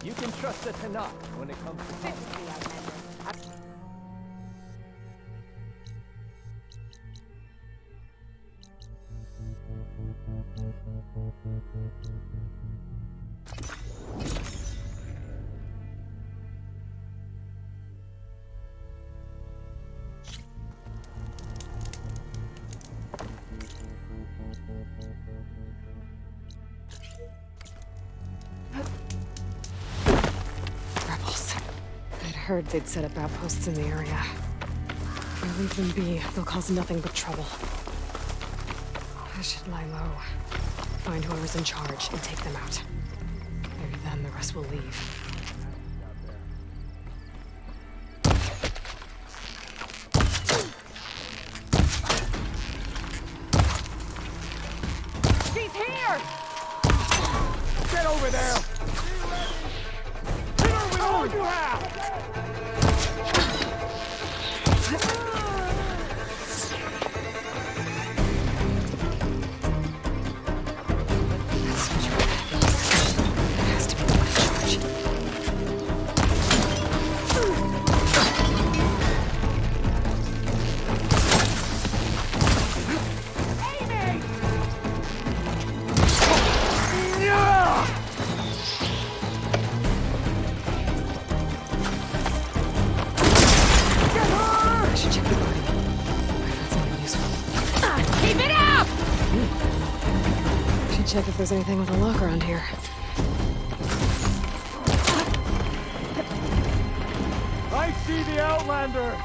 You can trust us enough when it comes to politics. Rebels. I'd heard they'd set up outposts in the area. If I leave them be, they'll cause nothing but trouble. I should lie low. Find whoever's in charge and take them out. Maybe then the rest will leave. He's here! Get over there! Hit her with all you have! Check if there's anything with a lock around here. I see the Outlander!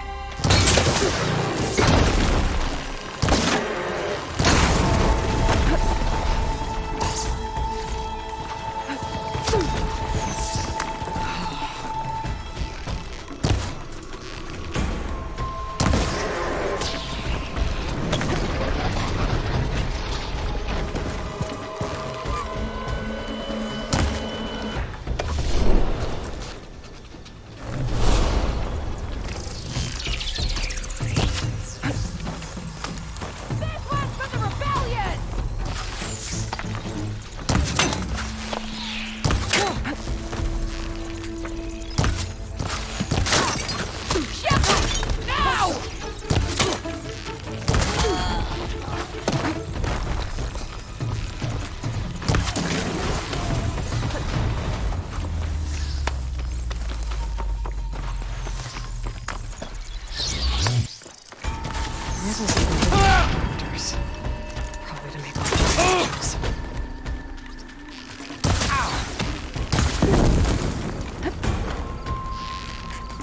Probably to make all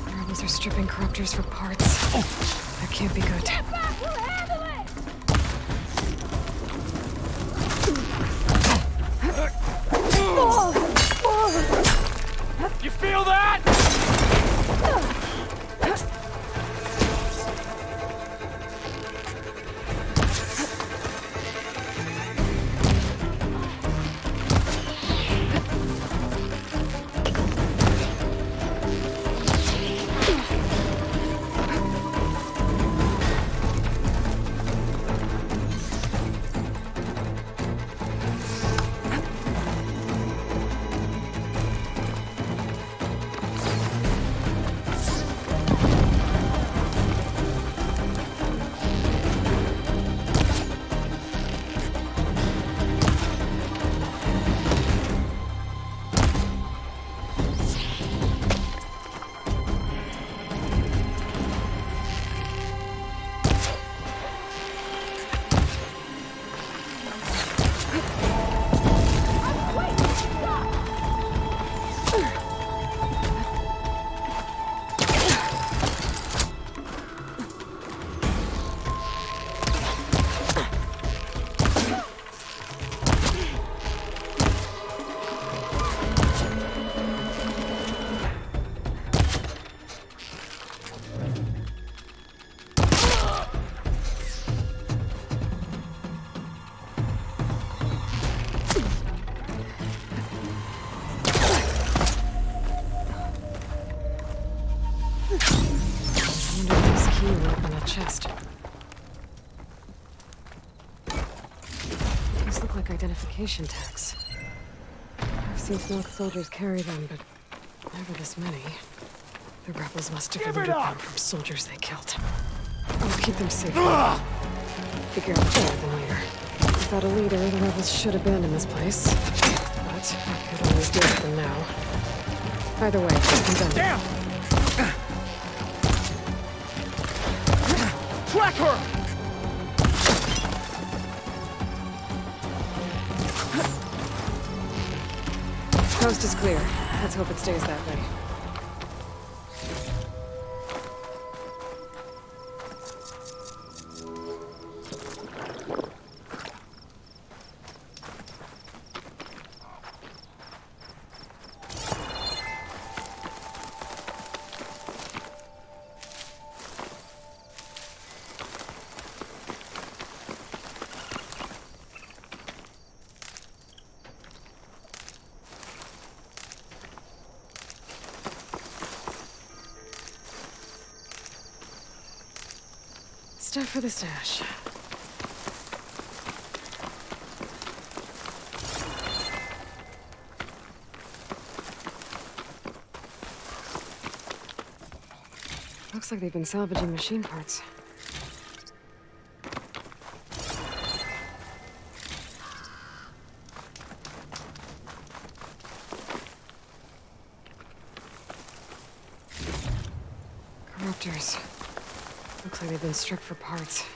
the rebels are stripping corruptors for parts. That can't be good. Get back! We'll handle it! You feel that? Chest. These look like identification tags. I've seen Smoke soldiers carry them, but Never this many. The rebels must have looted them from soldiers they killed. I'll keep them safe. Figure out better than later. Without a leader, the rebels should abandon this place. But I could always deal with them now. Either way, I'm done. Damn! Track her! Coast is clear. Let's hope it stays that way. Stuff for the stash. Looks like they've been salvaging machine parts. Corruptors. Looks like they've been struck for parts.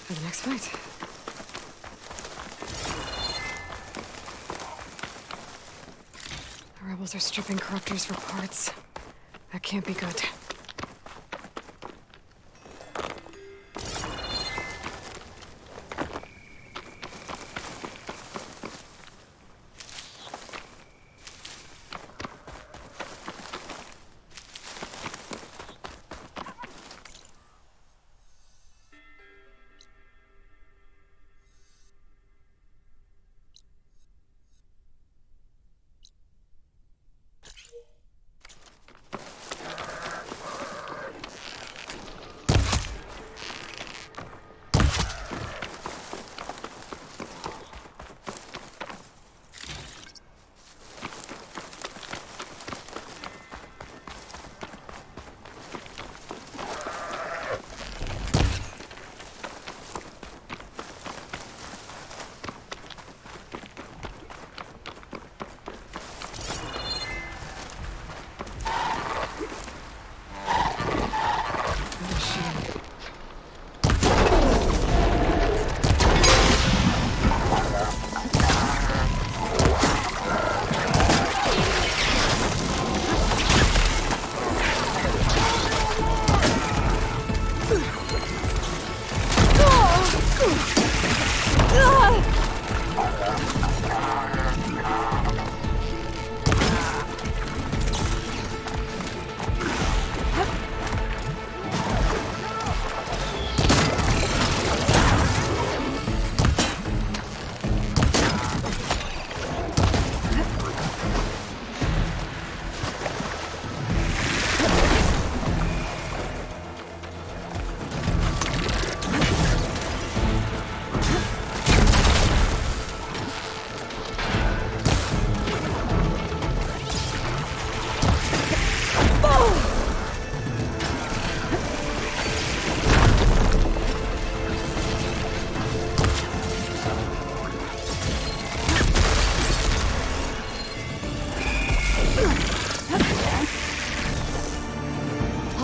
For the next fight. The rebels are stripping corruptors for parts. That can't be good.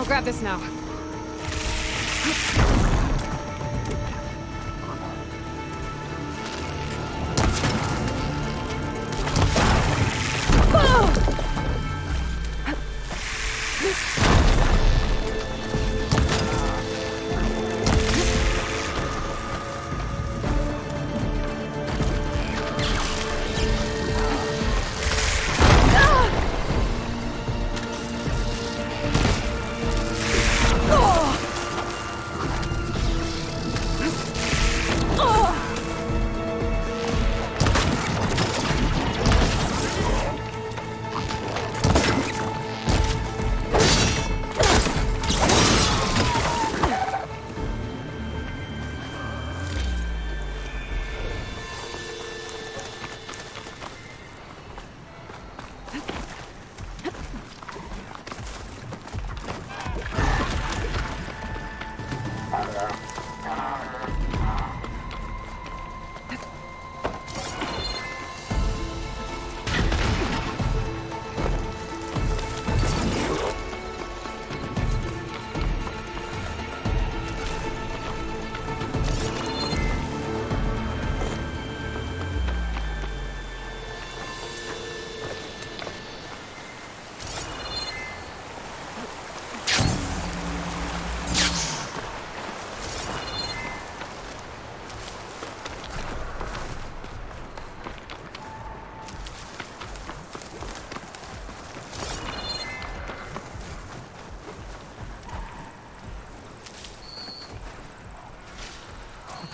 Grab this now.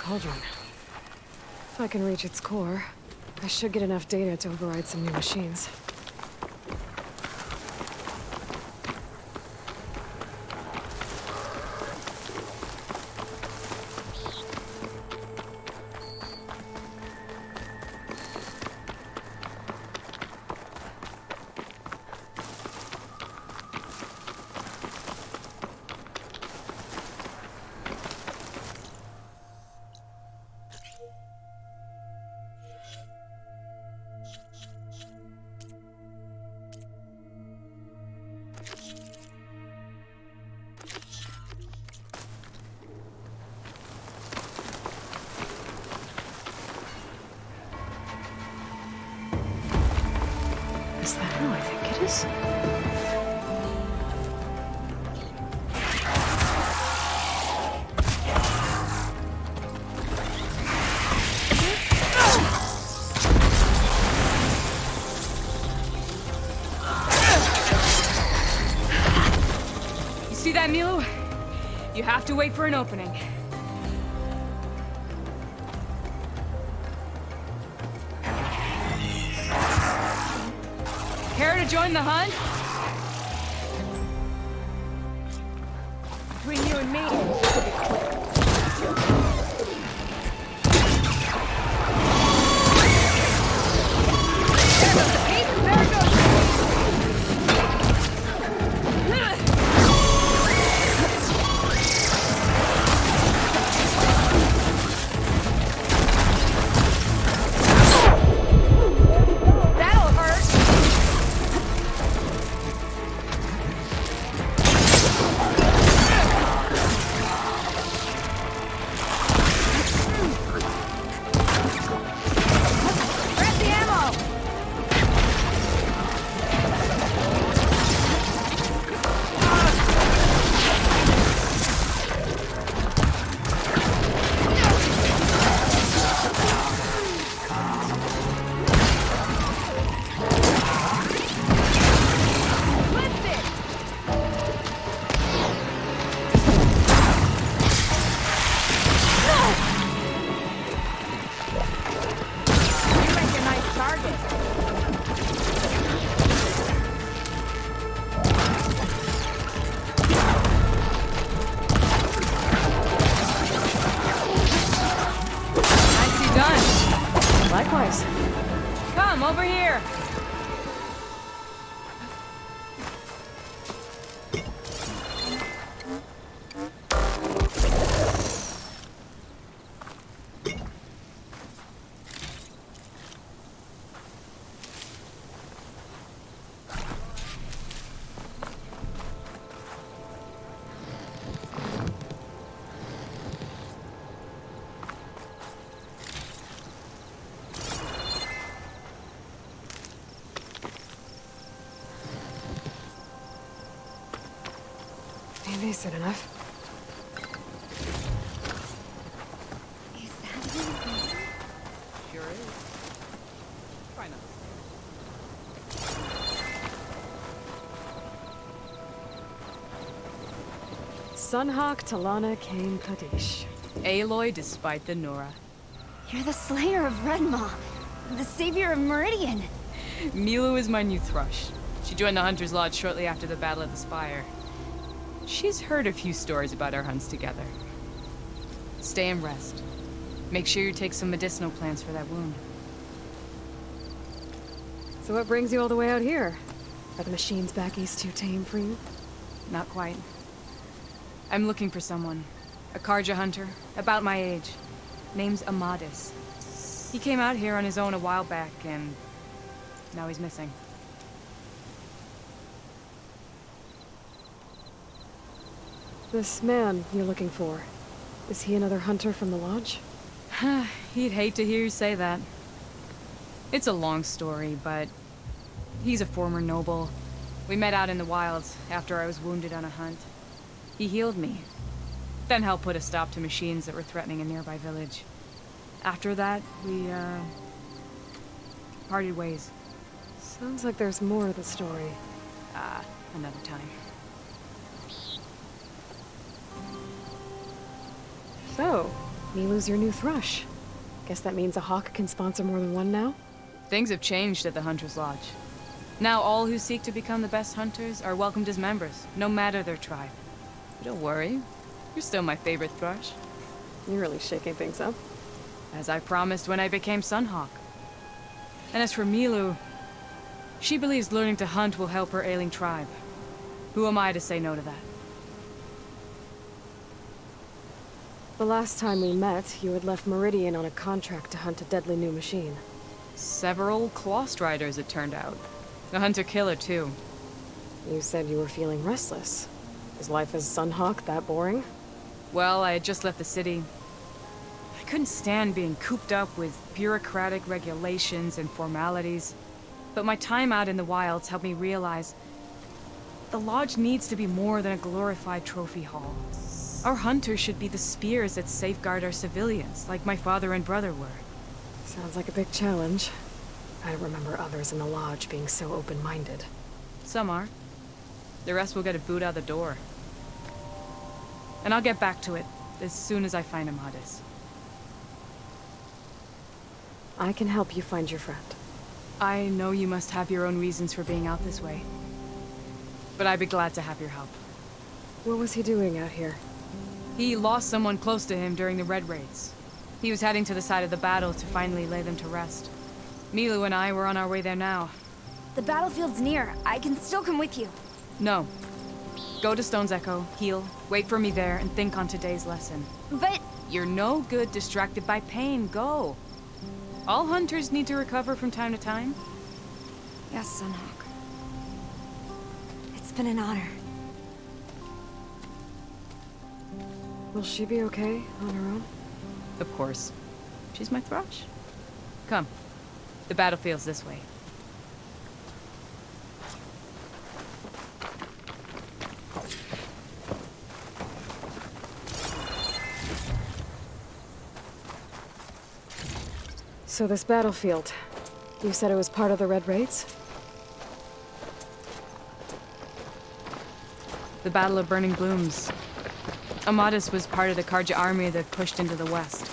cauldron. If I can reach its core, I should get enough data to override some new machines. Is that who I think it is? You see that, Milu? You have to wait for an opening. Care to join the hunt? Between you and me, this will be quick. There goes the peak! There it goes! That'll hurt! Grab the ammo! Lift it! You make a nice target. Nicely done. Likewise. Come, over here. Maybe soon enough. Is that really good? Sure is. Try not. Sunhawk Talana Kane Kadish. Aloy despite the Nora. You're the slayer of Redmaw, the savior of Meridian. Milu is my new thrush. She joined the Hunter's Lodge shortly after the Battle of the Spire. She's heard a few stories about our hunts together. Stay and rest. Make sure you take some medicinal plants for that wound. So what brings you all the way out here? Are the machines back east too tame for you? Not quite. I'm looking for someone. A Karja hunter, about my age. Name's Amadis. He came out here on his own a while back, and now he's missing. This man you're looking for, is he another hunter from the lodge? He'd hate to hear you say that. It's a long story, but he's a former noble. We met out in the wilds after I was wounded on a hunt. He healed me, then helped put a stop to machines that were threatening a nearby village. After that, we, parted ways. Sounds like there's more to the story. Another time. So, Milu's your new thrush. Guess that means a hawk can sponsor more than one now? Things have changed at the Hunter's Lodge. Now all who seek to become the best hunters are welcomed as members, no matter their tribe. But don't worry, you're still my favorite thrush. You're really shaking things up. As I promised when I became Sunhawk. And as for Milu, she believes learning to hunt will help her ailing tribe. Who am I to say no to that? The last time we met, you had left Meridian on a contract to hunt a deadly new machine. Several Claw Striders, it turned out. A hunter-killer, too. You said you were feeling restless. Is life as Sunhawk that boring? Well, I had just left the city. I couldn't stand being cooped up with bureaucratic regulations and formalities. But my time out in the wilds helped me realize the lodge needs to be more than a glorified trophy hall. Our hunters should be the spears that safeguard our civilians, like my father and brother were. Sounds like a big challenge. I don't remember others in the lodge being so open-minded. Some are. The rest will get a boot out the door. And I'll get back to it as soon as I find Amadis. I can help you find your friend. I know you must have your own reasons for being out this way. But I'd be glad to have your help. What was he doing out here? He lost someone close to him during the Red Raids. He was heading to the side of the battle to finally lay them to rest. Milu and I were on our way there now. The battlefield's near. I can still come with you. No. Go to Stone's Echo, heal, wait for me there, and think on today's lesson. But... You're no good distracted by pain. Go. All hunters need to recover from time to time. Yes, Sunhawk. It's been an honor. Will she be okay on her own? Of course. She's my thrush. Come. The battlefield's this way. So this battlefield, you said it was part of the Red Raids? The Battle of Burning Blooms. Amadis was part of the Karja army that pushed into the west.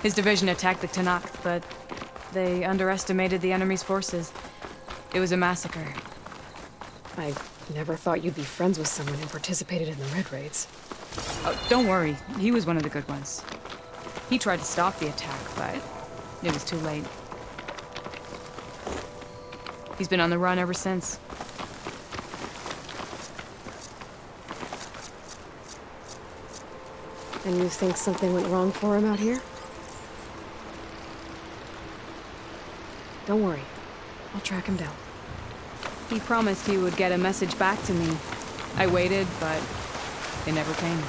His division attacked the Tanakh, but they underestimated the enemy's forces. It was a massacre. I never thought you'd be friends with someone who participated in the Red Raids. Oh, don't worry. He was one of the good ones. He tried to stop the attack, but it was too late. He's been on the run ever since. And you think something went wrong for him out here? Don't worry. I'll track him down. He promised he would get a message back to me. I waited, but it never came.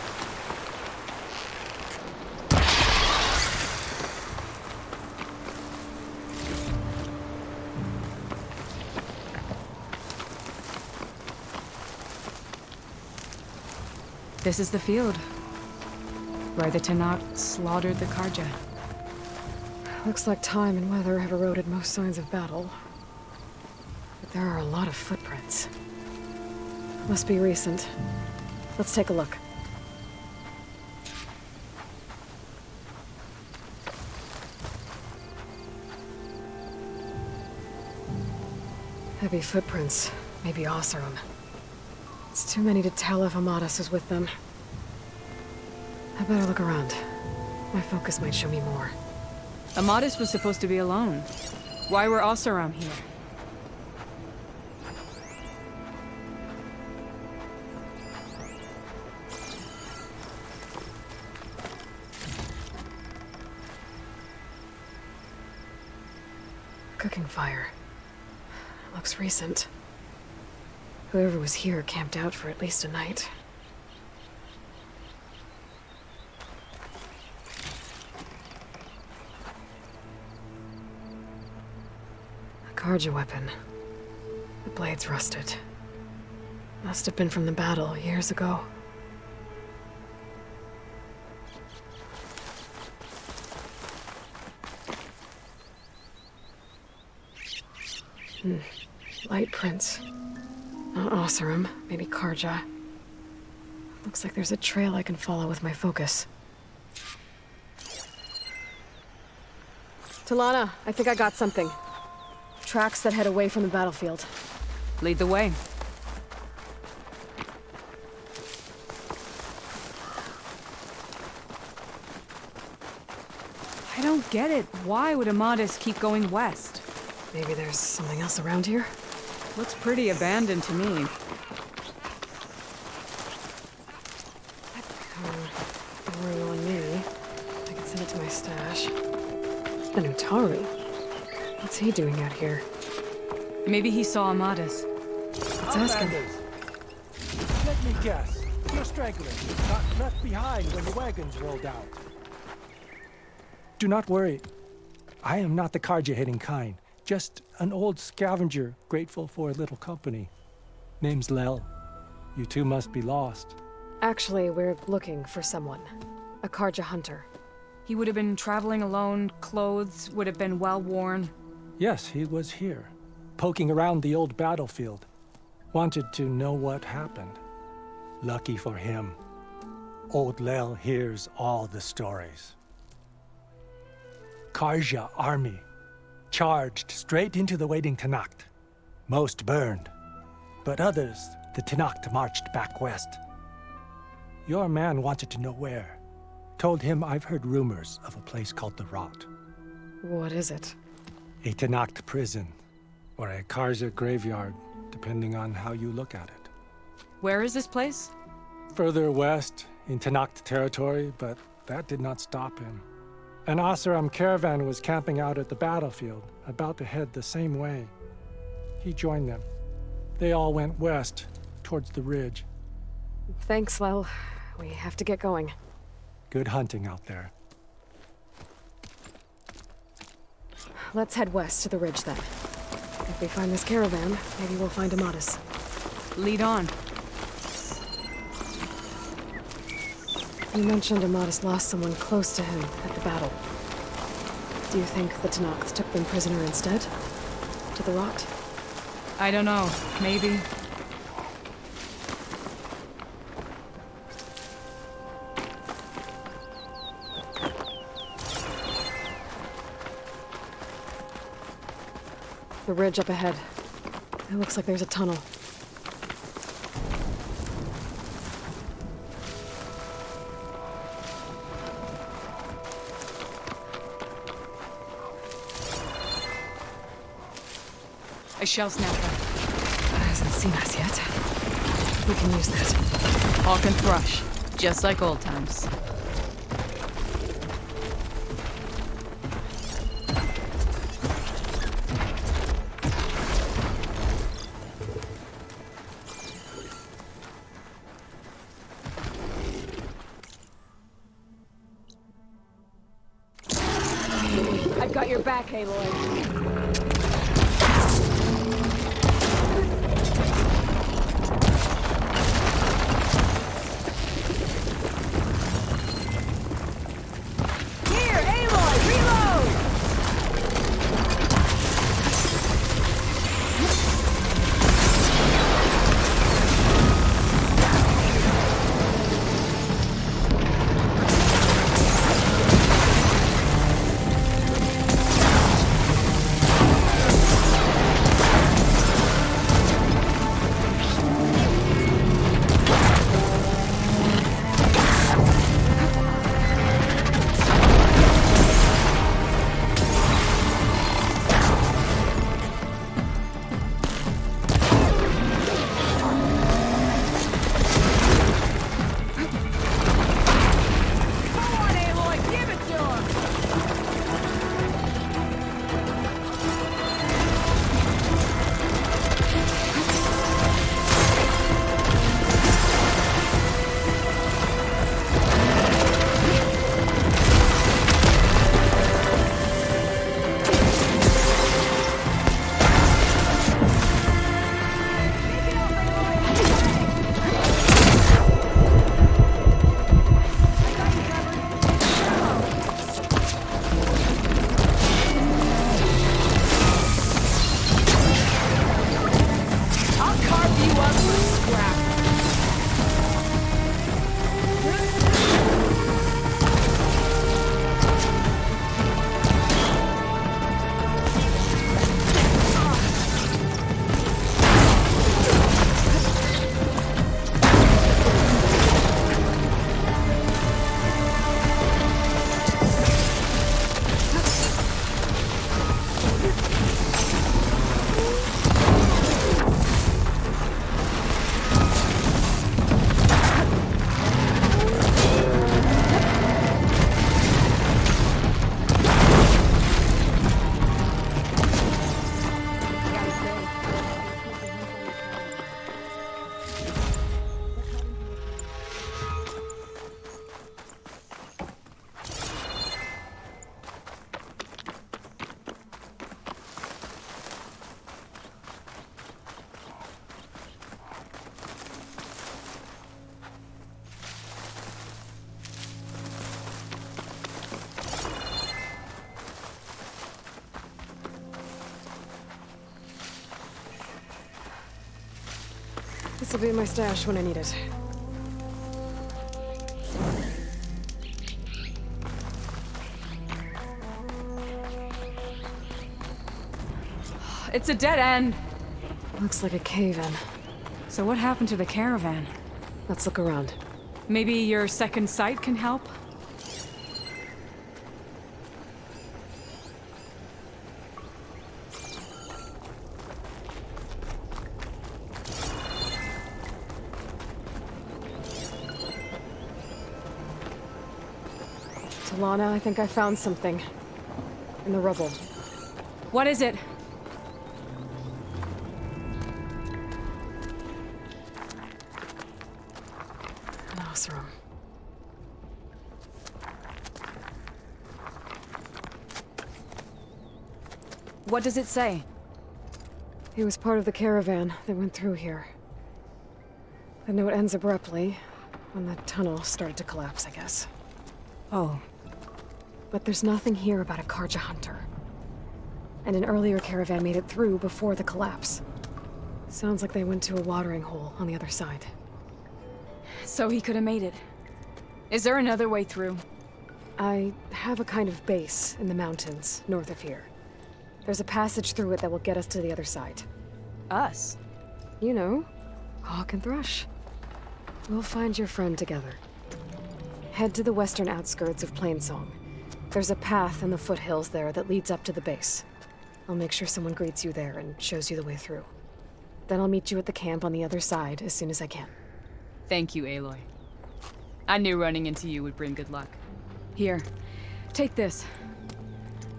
This is the field, where the Tanakh slaughtered the Karja. Looks like time and weather have eroded most signs of battle. But there are a lot of footprints. Must be recent. Let's take a look. Heavy footprints. Maybe Oseram. It's too many to tell if Amadis is with them. I better look around. My focus might show me more. Amadis was supposed to be alone. Why were Oseram here? Cooking fire. Looks recent. Whoever was here camped out for at least a night. A Karja weapon. The blade's rusted. Must have been from the battle years ago. Light prints. Not Oseram, maybe Karja. Looks like there's a trail I can follow with my focus. Talana, I think I got something. Tracks that head away from the battlefield. Lead the way. I don't get it. Why would Amadis keep going west? Maybe there's something else around here? Looks pretty abandoned to me. Code on me. I can send it to my stash. And Utari. What's he doing out here? Maybe he saw Amadis. Let's ask him. Outlanders. Let me guess. You're stragglers, got left behind when the wagons rolled out. Do not worry. I am not the Karja-hating kind. Just an old scavenger grateful for a little company. Name's Lel. You two must be lost. Actually, we're looking for someone. A Karja hunter. He would have been traveling alone, clothes would have been well worn. Yes, he was here, poking around the old battlefield. Wanted to know what happened. Lucky for him, old Lel hears all the stories. Karja army charged straight into the waiting Tanacht. Most burned, but others the Tanacht marched back west. Your man wanted to know where. Told him I've heard rumors of a place called the Rot. What is it? A Tanacht prison, or a Karja graveyard, depending on how you look at it. Where is this place? Further west, in Tanacht territory, but that did not stop him. An Oseram caravan was camping out at the battlefield, about to head the same way. He joined them. They all went west, towards the ridge. Thanks, Lel. We have to get going. Good hunting out there. Let's head west to the ridge then. If we find this caravan, maybe we'll find Amadis. Lead on. You mentioned Amadis lost someone close to him at the battle. Do you think the Tanakhs took them prisoner instead? To the Rot? I don't know. Maybe. The ridge up ahead. It looks like there's a tunnel. A shell snapper. Hasn't seen us yet. We can use that. Hawk and thrush. Just like old times. I've got your back, Aloy. Here, Aloy, reload! This'll be my stash when I need it. It's a dead end. Looks like a cave-in. So what happened to the caravan? Let's look around. Maybe your second sight can help? Talana, I think I found something. In the rubble. What is it? An Osram. What does it say? He was part of the caravan that went through here. The note ends abruptly, when the tunnel started to collapse, I guess. Oh. But there's nothing here about a Karja hunter. And an earlier caravan made it through before the collapse. Sounds like they went to a watering hole on the other side. So he could have made it. Is there another way through? I have a kind of base in the mountains, north of here. There's a passage through it that will get us to the other side. Us? You know, Hawk and Thrush. We'll find your friend together. Head to the western outskirts of Plainsong. There's a path in the foothills there that leads up to the base. I'll make sure someone greets you there and shows you the way through. Then I'll meet you at the camp on the other side as soon as I can. Thank you, Aloy. I knew running into you would bring good luck. Here, take this.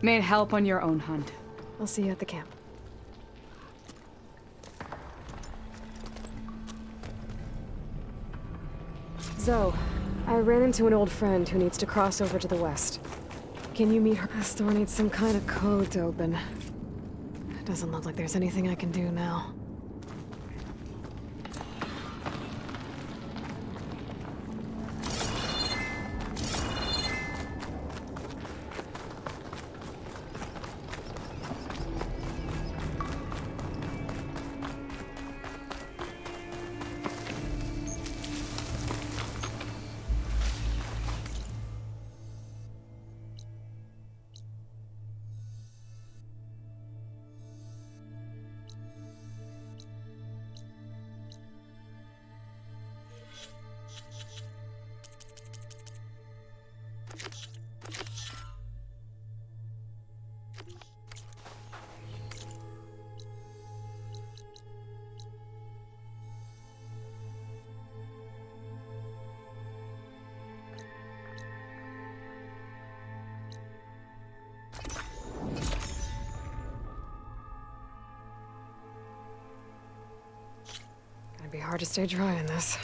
May it help on your own hunt. I'll see you at the camp. Zoe, I ran into an old friend who needs to cross over to the west. Can you meet her? This door needs some kind of code to open. It doesn't look like there's anything I can do now. Gonna be hard to stay dry in this.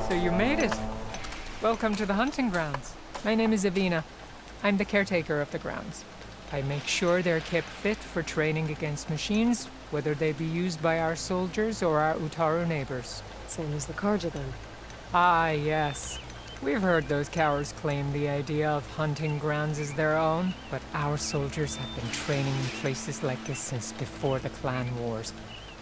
So you made it. Welcome to the hunting grounds. My name is Avina. I'm the caretaker of the grounds. I make sure they're kept fit for training against machines, whether they be used by our soldiers or our Utaru neighbors. Same as the Karja then. Ah, yes. We've heard those cowards claim the idea of hunting grounds as their own, but our soldiers have been training in places like this since before the clan wars.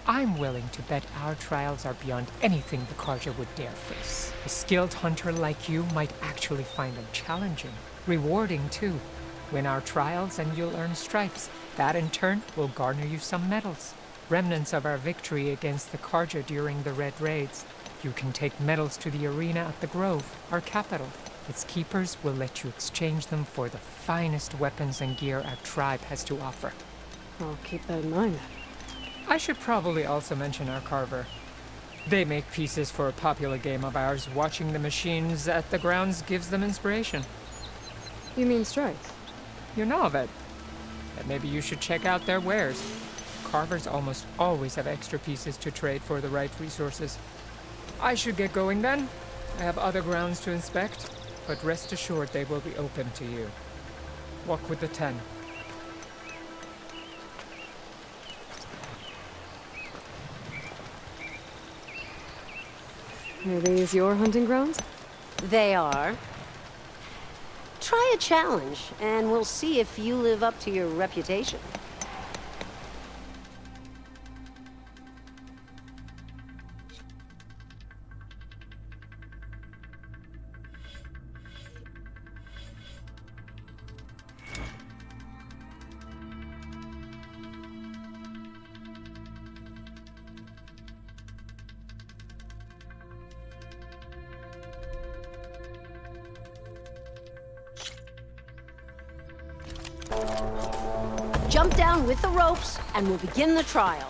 I'm willing to bet our trials are beyond anything the Karja would dare face. A skilled hunter like you might actually find them challenging. Rewarding, too. Win our trials and you'll earn stripes. That, in turn, will garner you some medals. Remnants of our victory against the Karja during the Red Raids. You can take medals to the arena at the Grove, our capital. Its keepers will let you exchange them for the finest weapons and gear our tribe has to offer. I'll keep that in mind. I should probably also mention our carver. They make pieces for a popular game of ours. Watching the machines at the grounds gives them inspiration. You mean strikes? You know of it. And maybe you should check out their wares. Carvers almost always have extra pieces to trade for the right resources. I should get going then. I have other grounds to inspect, but rest assured they will be open to you. Walk with the 10. Are these your hunting grounds? They are. Try a challenge, and we'll see if you live up to your reputation. Jump down with the ropes, and we'll begin the trial.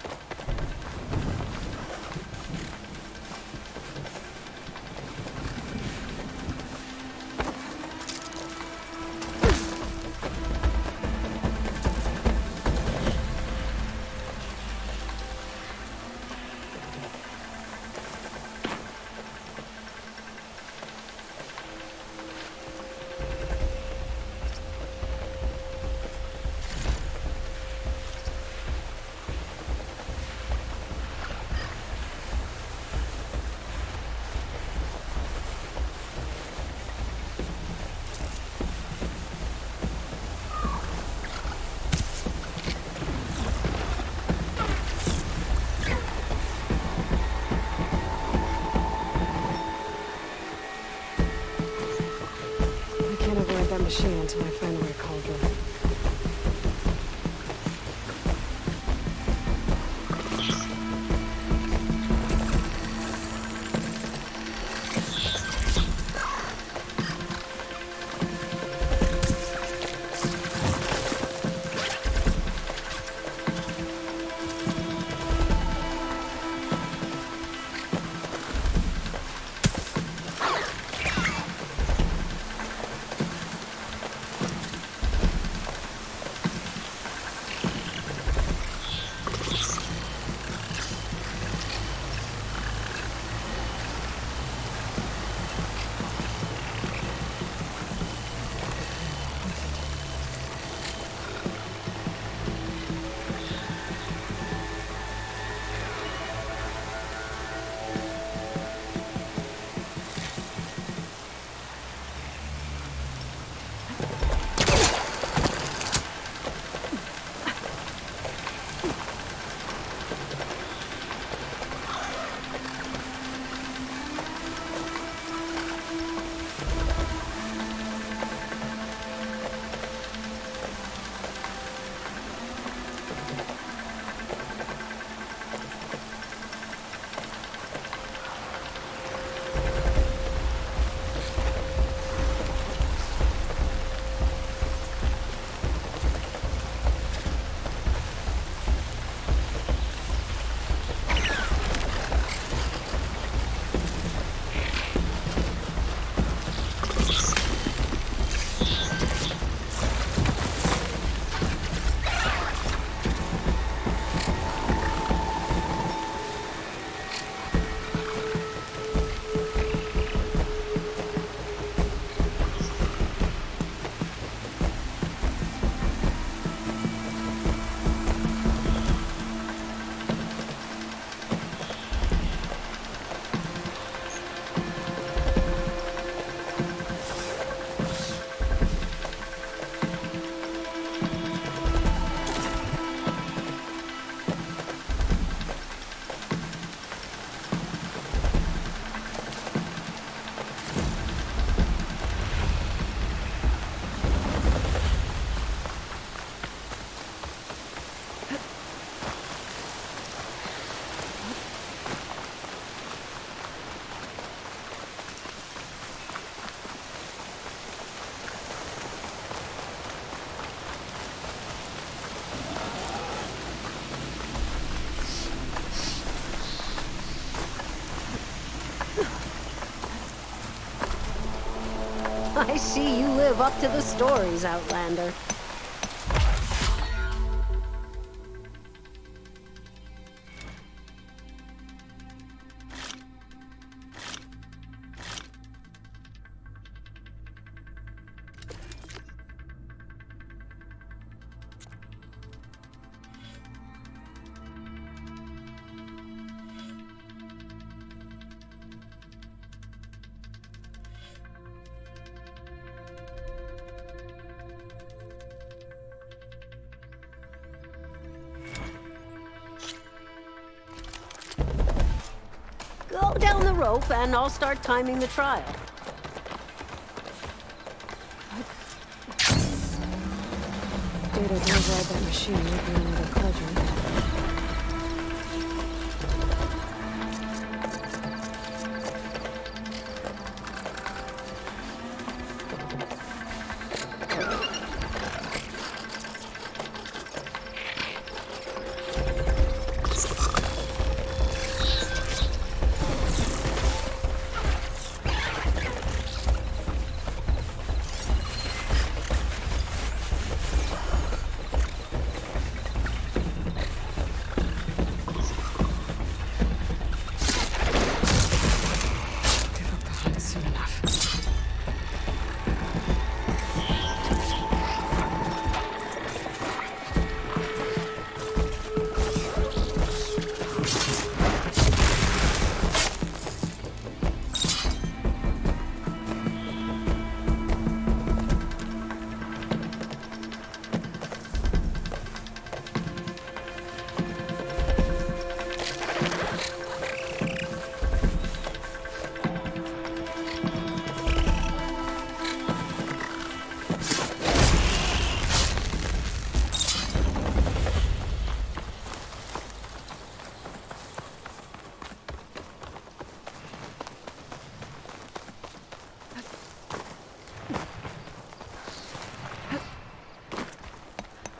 I see you live up to the stories, Outlander. Go down the rope and I'll start timing the trial. Data to override that machine would be another cauldron. Soon enough.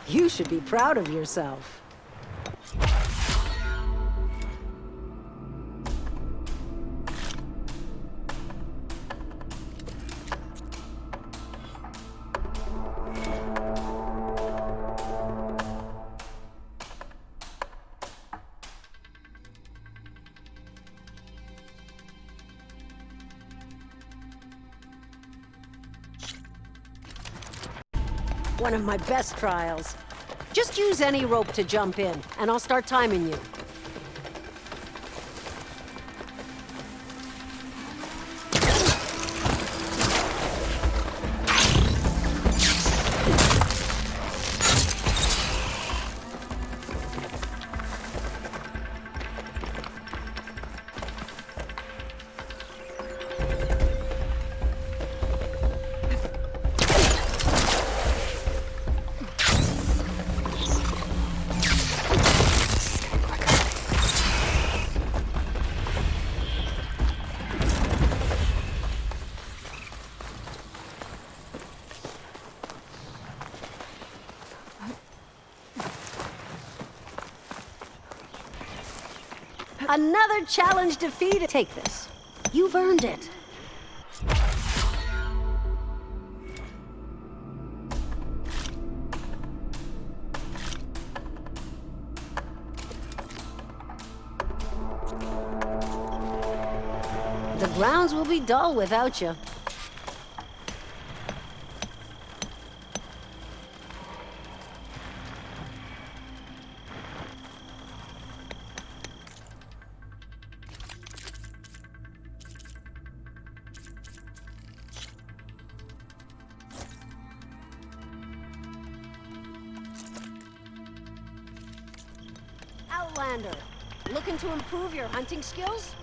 You should be proud of yourself. One of my best trials. Just use any rope to jump in, and I'll start timing you. Another challenge defeated. Take this. You've earned it. The grounds will be dull without you. Outlander, looking to improve your hunting skills?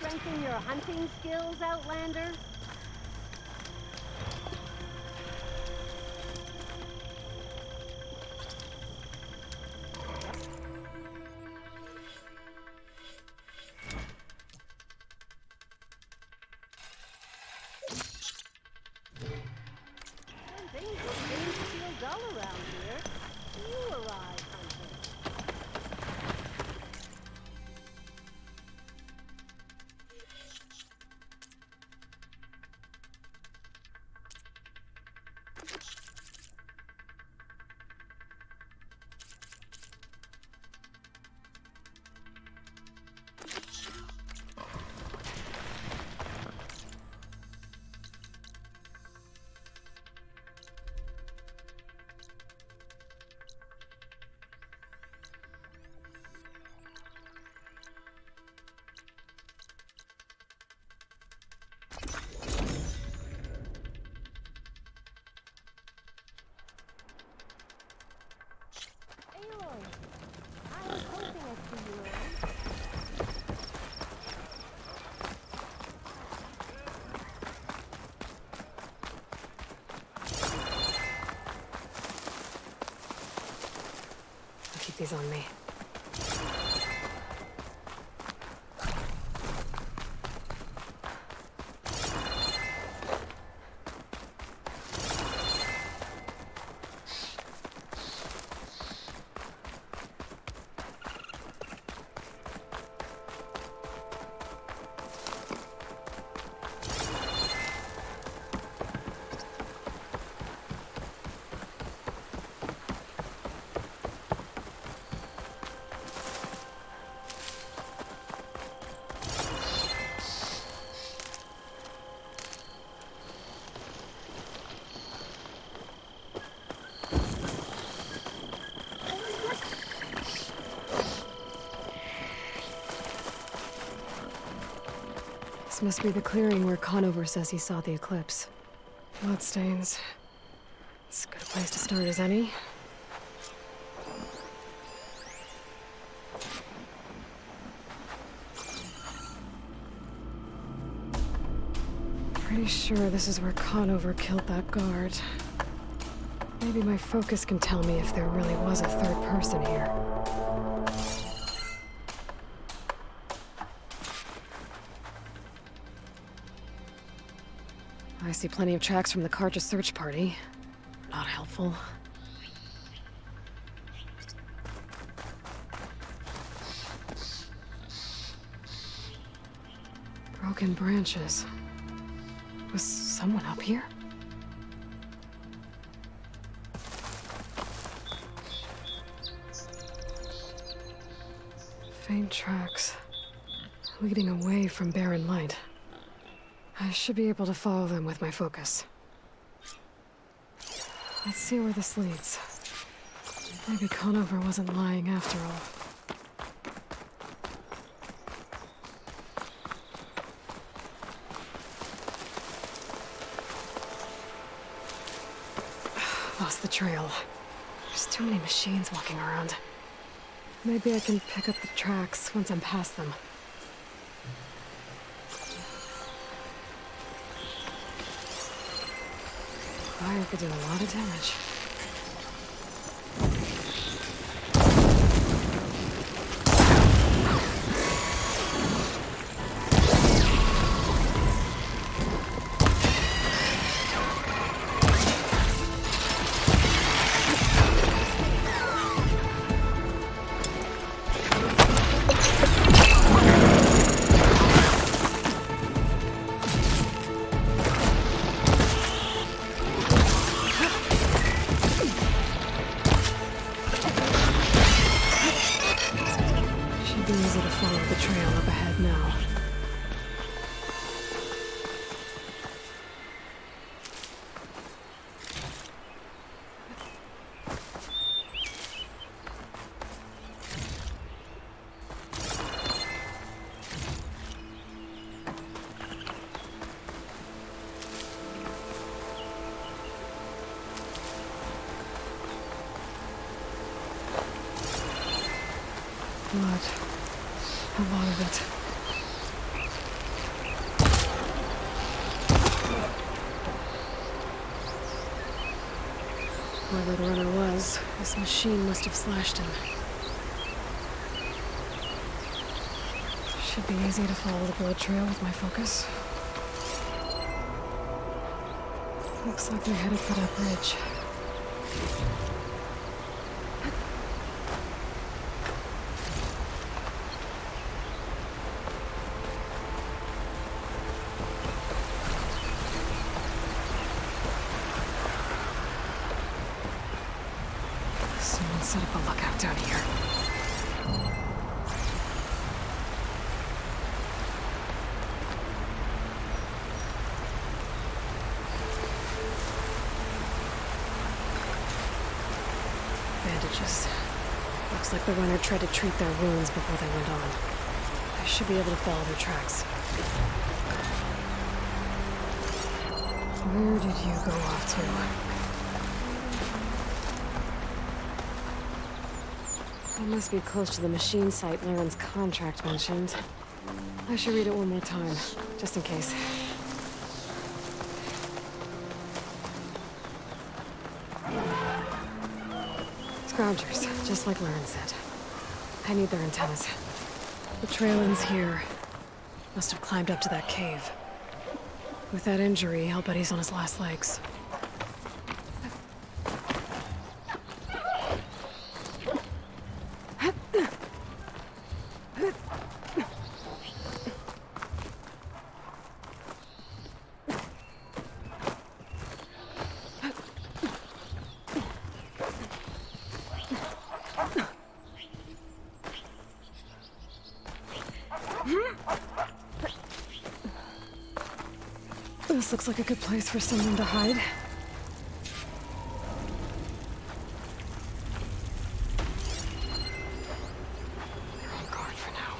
strengthen your hunting skills, Outlander? Things will seem to feel dull around here. You arrive, hunter. I'll keep these on me. This must be the clearing where Conover says he saw the eclipse. Bloodstains. It's as good a place to start as any. Pretty sure this is where Conover killed that guard. Maybe my focus can tell me if there really was a third person here. I see plenty of tracks from the Karja search party. Not helpful. Broken branches. Was someone up here? Faint tracks, leading away from barren light. I should be able to follow them with my focus. Let's see where this leads. Maybe Conover wasn't lying after all. Lost the trail. There's too many machines walking around. Maybe I can pick up the tracks once I'm past them. Fire could do a lot of damage. Easy to follow the trail up ahead now. Blood. A lot of it. Whoever the runner was, this machine must have slashed him. Should be easy to follow the bullet trail with my focus. Looks like they're headed for that bridge. Someone set up a lookout down here. Bandages. Looks like the runner tried to treat their wounds before they went on. I should be able to follow their tracks. Where did you go off to? I must be close to the machine site Laren's contract mentioned. I should read it one more time, just in case. Scroungers, just like Laren said. I need their antennas. The trail ends here. Must have climbed up to that cave. With that injury, I'll bet he's on his last legs. This looks like a good place for someone to hide. They're on guard for now.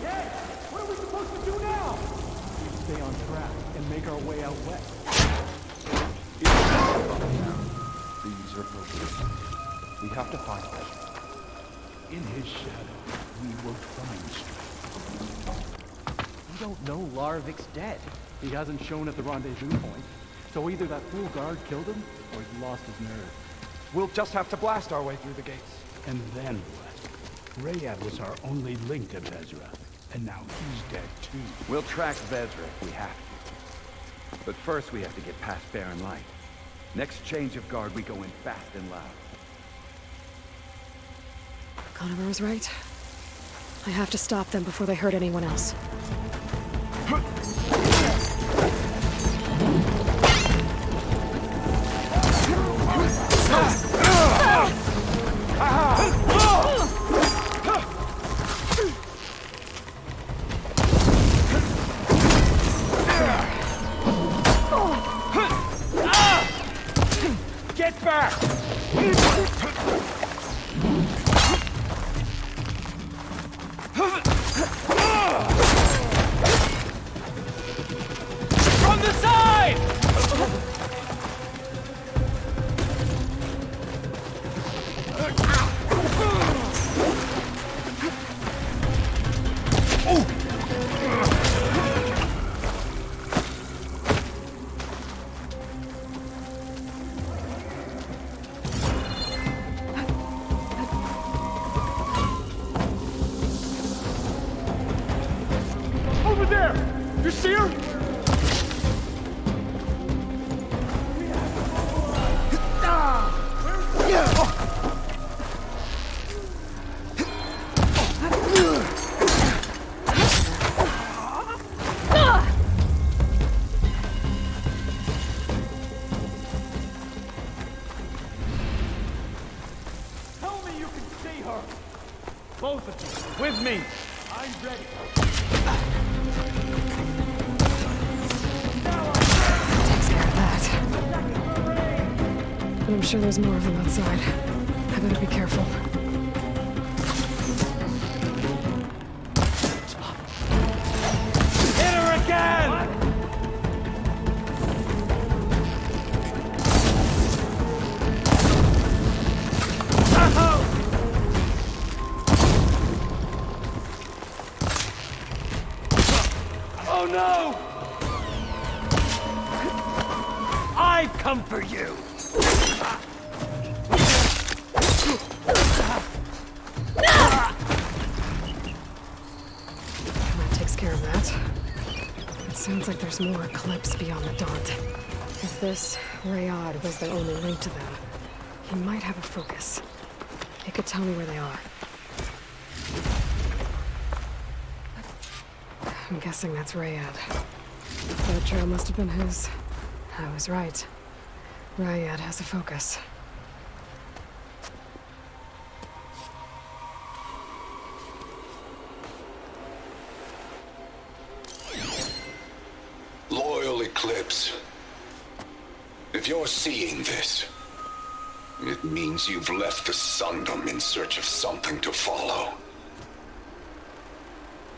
Hey! What are we supposed to do now? Stay on track and make our way out west. These are forbidden. We have to find him. In his shadow, we will find strength. We don't know Larvik's dead. He hasn't shown at the rendezvous point. So either that fool guard killed him, or he lost his nerve. We'll just have to blast our way through the gates. And then what? Rayad was our only link to Vezra, and now he's dead too. We'll track Vezra if we have to. But first we have to get past Barren Light. Next change of guard, we go in fast and loud. Conover was right. I have to stop them before they hurt anyone else. Get back! From the side! Over there! You see her? Tell me you can see her! Both of you, with me! I'm ready. Takes care of that. But I'm sure there's more of them outside. I better be careful. Hit her again! That takes care of that. It sounds like there's more Eclipse beyond the Daunt. If this Rayad was the only link to them, he might have a focus. He could tell me where they are. I'm guessing that's Rayad. That trail must have been his. I was right. Rayad has a focus. Loyal Eclipse, if you're seeing this, it means you've left the Sundom in search of something to follow.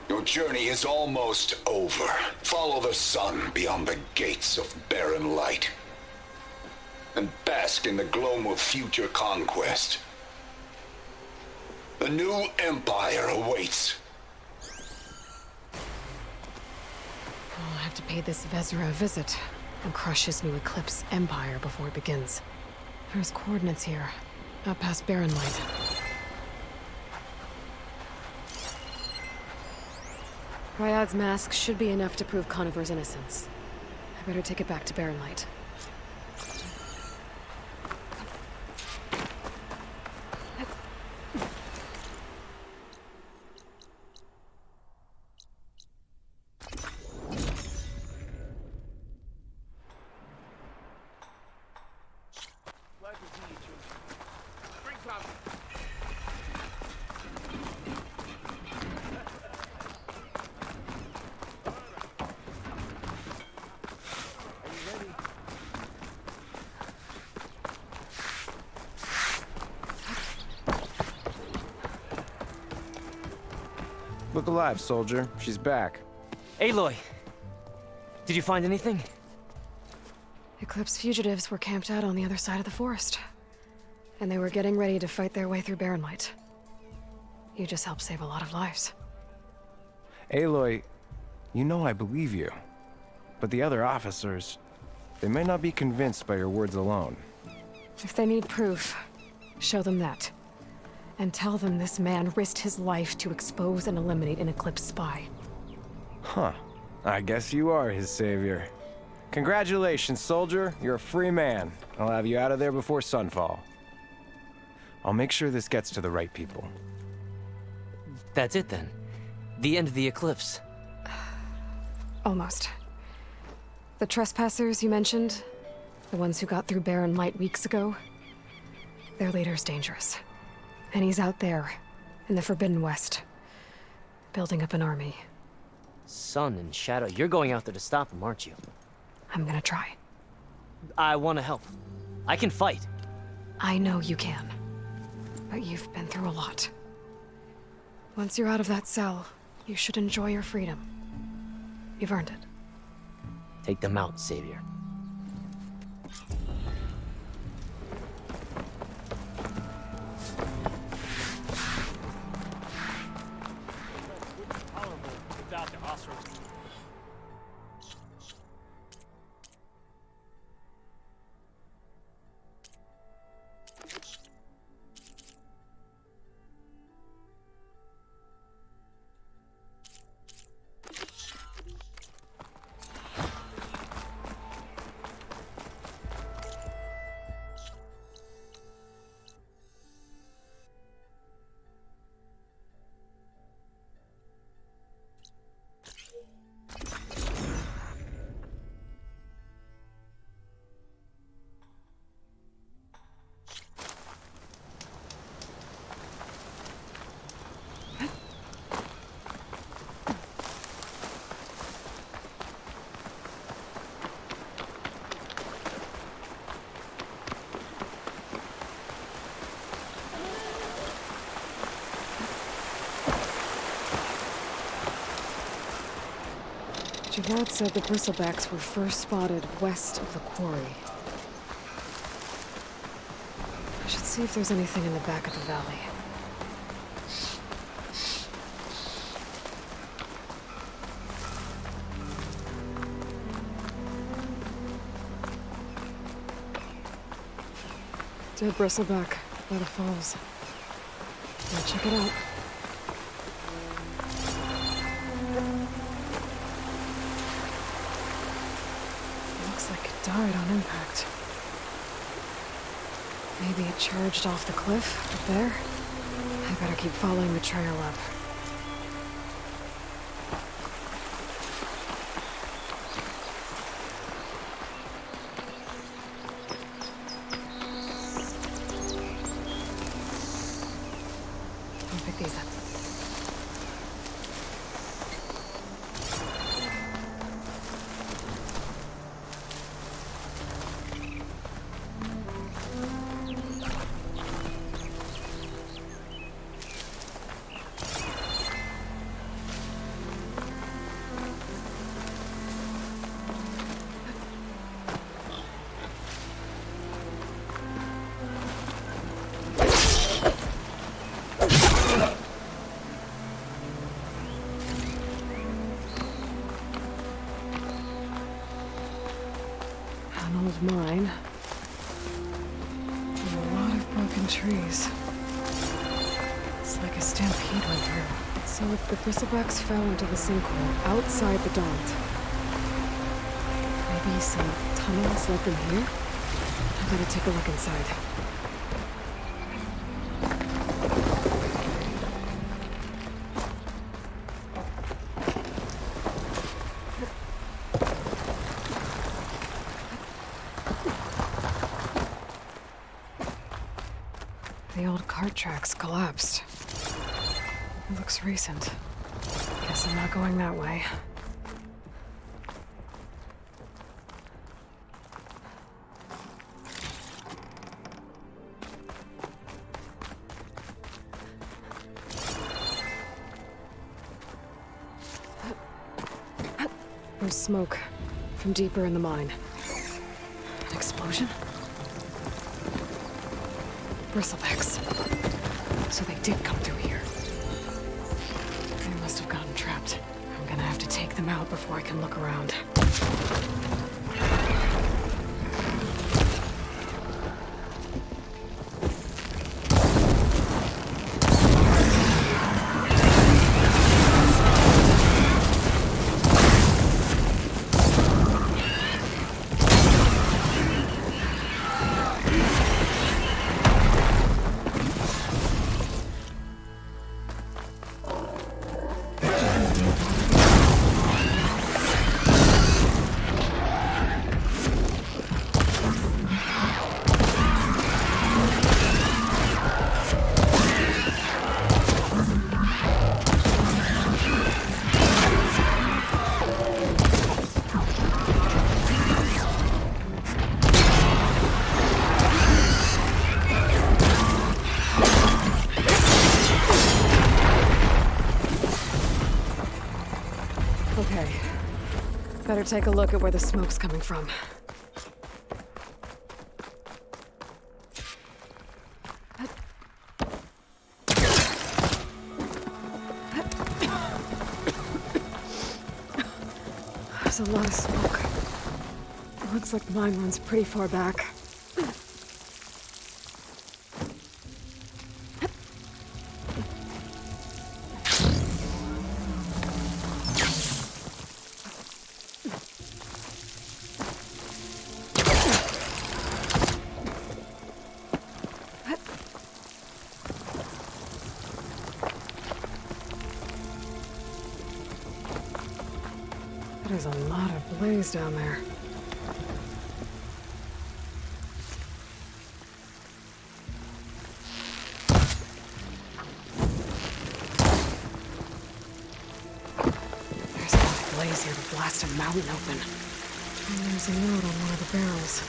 Your journey is almost over. Follow the sun beyond the gates of barren light, and bask in the glow of future conquest. A new empire awaits. I'll have to pay this Vezra a visit and crush his new Eclipse empire before it begins. There's coordinates here, up past Barren Light. Ryad's mask should be enough to prove Conover's innocence. I better take it back to Barren Light. Look alive, soldier. She's back. Aloy! Did you find anything? Eclipse fugitives were camped out on the other side of the forest. And they were getting ready to fight their way through Barren Light. You just helped save a lot of lives. Aloy, you know I believe you. But the other officers, they may not be convinced by your words alone. If they need proof, show them that. And tell them this man risked his life to expose and eliminate an Eclipse spy. Huh. I guess you are his savior. Congratulations, soldier. You're a free man. I'll have you out of there before sunfall. I'll make sure this gets to the right people. That's it then. The end of the Eclipse. Almost. The trespassers you mentioned, the ones who got through Barren Light weeks ago, their leader's dangerous. And he's out there, in the Forbidden West, building up an army. Sun and Shadow, you're going out there to stop him, aren't you? I'm gonna try. I want to help. I can fight. I know you can. But you've been through a lot. Once you're out of that cell, you should enjoy your freedom. You've earned it. Take them out, Savior. Javard said the bristlebacks were first spotted west of the quarry. I should see if there's anything in the back of the valley. Dead bristleback by the falls. Now check it out. Looks like it died on impact. Maybe it charged off the cliff up there. I better keep following the trail up. I'll pick these up. An old mine. And a lot of broken trees. It's like a stampede went through. So if the bristlebacks fell into the sinkhole outside the Daunt, maybe some tunnels led them here? I better take a look inside. The old cart tracks collapsed. It looks recent. Guess I'm not going that way. There's smoke from deeper in the mine. An explosion? Bristlebacks. So they did come through here. They must have gotten trapped. I'm gonna have to take them out before I can look around. Okay. Better take a look at where the smoke's coming from. There's a lot of smoke. It looks like the mine runs pretty far back. There's a lot of blaze down there. There's enough blaze here to blast a mountain open. And there's a note on one of the barrels.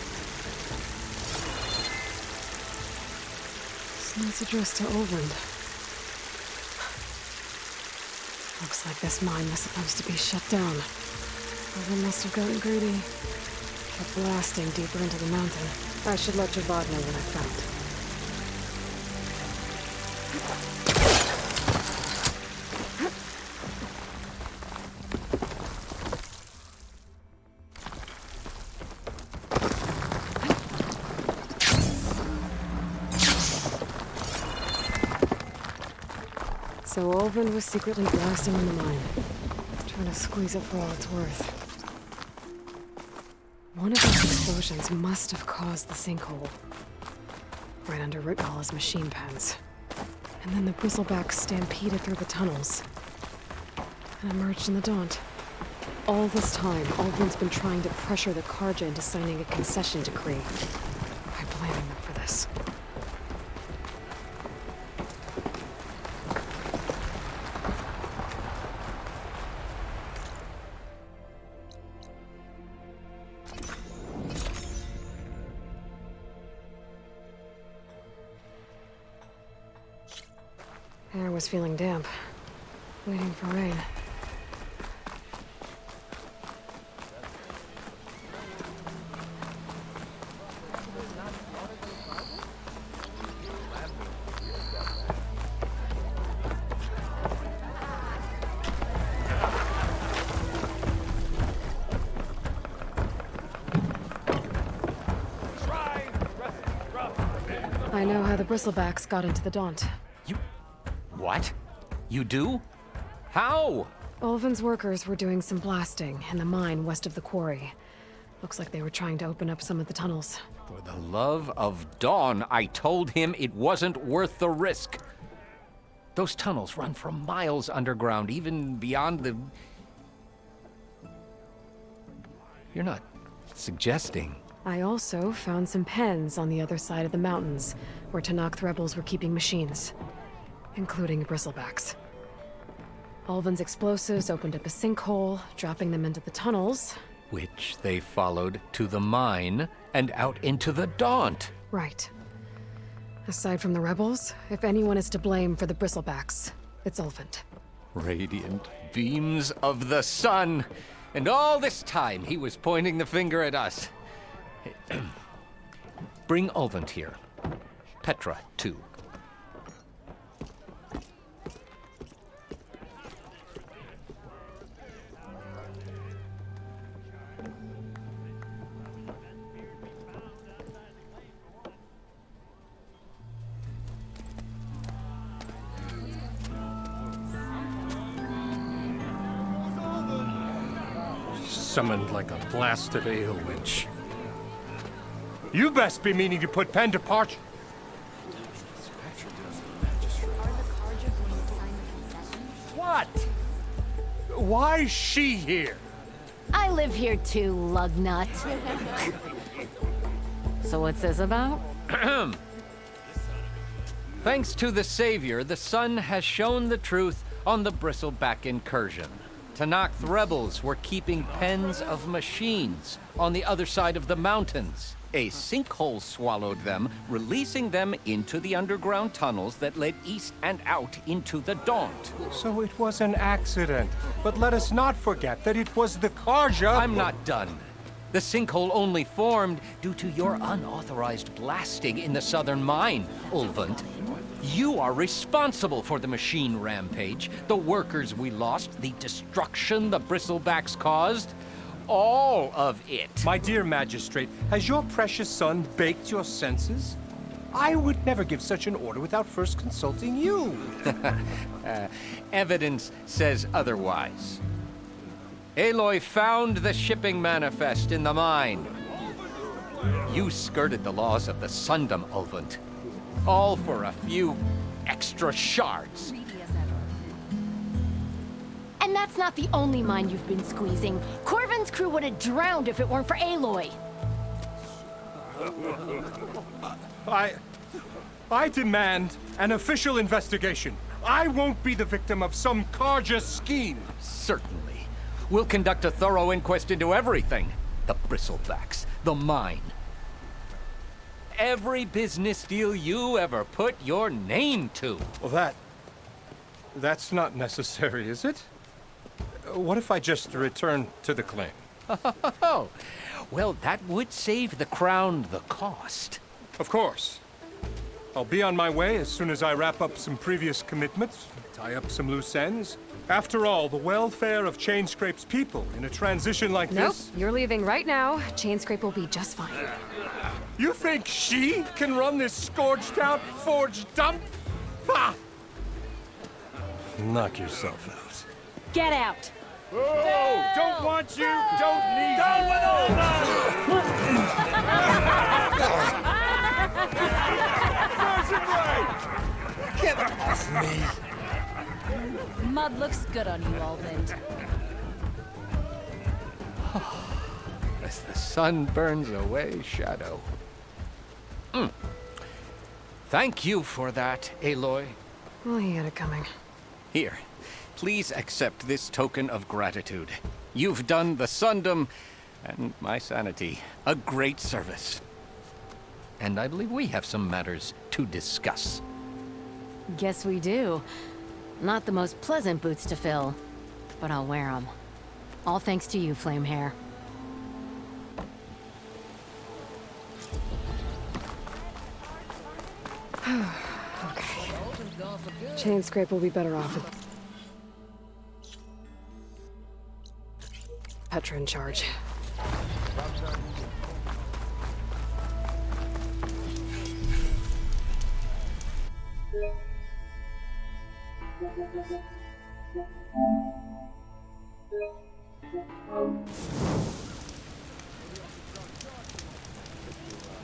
This note's addressed to Oland. Looks like this mine was supposed to be shut down. Oland must have gotten greedy. Kept blasting deeper into the mountain. I should let Javad know what I found. So Ulvin was secretly blasting in the mine, trying to squeeze it for all it's worth. One of those explosions must have caused the sinkhole, right under Ritgala's machine pens. And then the bristlebacks stampeded through the tunnels and emerged in the Daunt. All this time, Ulvin's been trying to pressure the Karja into signing a concession decree. I'm blaming them for this. Air was feeling damp, waiting for rain. I know how the bristlebacks got into the Daunt. What? You do? How? Ulvin's workers were doing some blasting in the mine west of the quarry. Looks like they were trying to open up some of the tunnels. For the love of Dawn, I told him it wasn't worth the risk. Those tunnels run for miles underground, even beyond the... You're not suggesting... I also found some pens on the other side of the mountains, where Tanakh rebels were keeping machines, including bristlebacks. Ulvin's explosives opened up a sinkhole, dropping them into the tunnels. Which they followed to the mine and out into the Daunt. Right. Aside from the rebels, if anyone is to blame for the bristlebacks, it's Ulvin. Radiant beams of the sun. And all this time he was pointing the finger at us. Bring Ulvin here. Petra, too. Summoned like a blasted ale witch. You best be meaning to put pen to parch. What? Why is she here? I live here too, lugnut. So what's this about? Thanks to the Savior, the sun has shown the truth on the bristleback incursion. Tanakh rebels were keeping pens of machines on the other side of the mountains. A sinkhole swallowed them, releasing them into the underground tunnels that led east and out into the Daunt. So it was an accident. But let us not forget that it was the Karja... I'm not done. The sinkhole only formed due to your unauthorized blasting in the southern mine, Ulvin. You are responsible for the machine rampage, the workers we lost, the destruction the bristlebacks caused. All of it. My dear magistrate, has your precious son baked your senses? I would never give such an order without first consulting you. Evidence says otherwise. Aloy found the shipping manifest in the mine. You skirted the laws of the Sundom, Ulvin. All for a few extra shards. And that's not the only mine you've been squeezing. Corvin's crew would have drowned if it weren't for Aloy. I demand an official investigation. I won't be the victim of some Karja scheme. Certainly. We'll conduct a thorough inquest into everything. The bristlebacks, the mine. Every business deal you ever put your name to. Well, that's not necessary, is it? What if I just return to the claim? Oh, well, that would save the crown the cost. Of course. I'll be on my way as soon as I wrap up some previous commitments, tie up some loose ends. After all, the welfare of Chainscrape's people in a transition like this... Nope, you're leaving right now. Chainscrape will be just fine. You think she can run this scorched-out forge dump? Ha! Knock yourself out. Get out! Oh, don't want you, don't need you. with all that! Get off me! Mud looks good on you, Almond. As the sun burns away shadow. Thank you for that, Aloy. Well, he had it coming. Here, please accept this token of gratitude. You've done the Sundom and my sanity a great service. And I believe we have some matters to discuss. Guess we do. Not the most pleasant boots to fill, but I'll wear them. All thanks to you, Flamehair. Okay. Chain Scrape will be better off with Petra in charge.